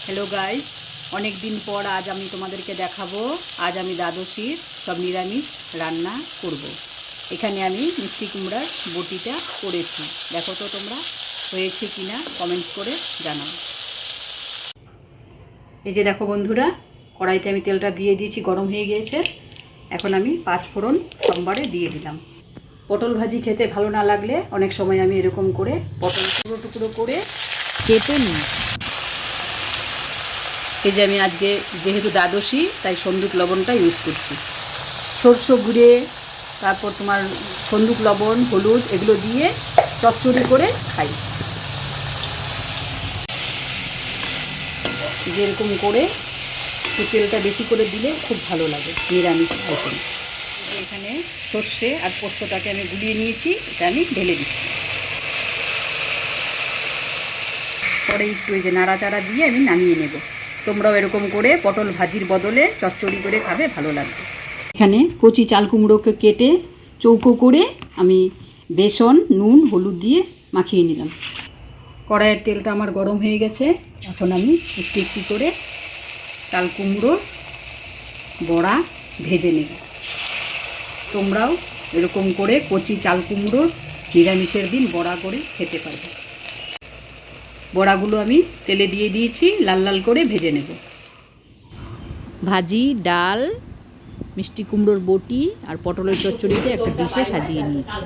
Hello guys, অনেক দিন পর আজ আমি তোমাদেরকে দেখাবো। আজ আমি দ্বাদশীর সব নিরামিষ রান্না করব। এখানে আমি মিষ্টি কুমড়ার বটিটা করেছি। দেখো তো তোমরা হয়েছে কি না কমেন্টস করে জানাও। এই যে দেখো বন্ধুরা, কড়াইতে আমি তেলটা দিয়ে দিয়েছি, গরম হয়ে গিয়েছে। এখন আমি 5 ফোড়ন সোমবারে দিয়ে দিলাম। পটল ভাজি খেতে ভালো না লাগলে অনেক সময় আমি এরকম করে পটল টুকরো টুকরো করে কেটে নিই। এই যে আমি আজকে যেহেতু দ্বাদশী তাই সন্দুক লবণটা ইউজ করছি। সরষে গুঁড়ে, তারপর তোমার সন্দুক লবণ, হলুদ এগুলো দিয়ে চচ্চড়ি করে খাই। যেরকম করে একটু তেলটা বেশি করে দিলে খুব ভালো লাগে নিরামিষ আইটেম। এখানে সর্ষে আর পোস্তটাকে আমি গুলিয়ে নিয়েছি, এটা আমি ঢেলে দিচ্ছি। পরে একটু এই যে নাড়াচাড়া দিয়ে আমি নামিয়ে নেব। তোমরাও এরকম করে পটল ভাজির বদলে চচ্চড়ি করে খাবে, ভালো লাগবে। এখানে কচি চাল কুমড়োকে কেটে চৌকো করে আমি বেসন, নুন, হলুদ দিয়ে মাখিয়ে নিলাম। কড়াইয়ের তেলটা আমার গরম হয়ে গেছে। এখন আমি একটু একটু করে চাল কুমড়ো বড়া ভেজে নেব। তোমরাও এরকম করে কচি চাল কুমড়ো নিরামিষের দিন বড়া করে খেতে পারবে। বড়াগুলো আমি তেলে দিয়ে দিয়েছি, লাল লাল করে ভেজে নেব। ভাজি, ডাল, মিষ্টি কুমড়োর বটি আর পটলের চচ্চড়িতে একটা ডিশে সাজিয়ে নিয়েছি।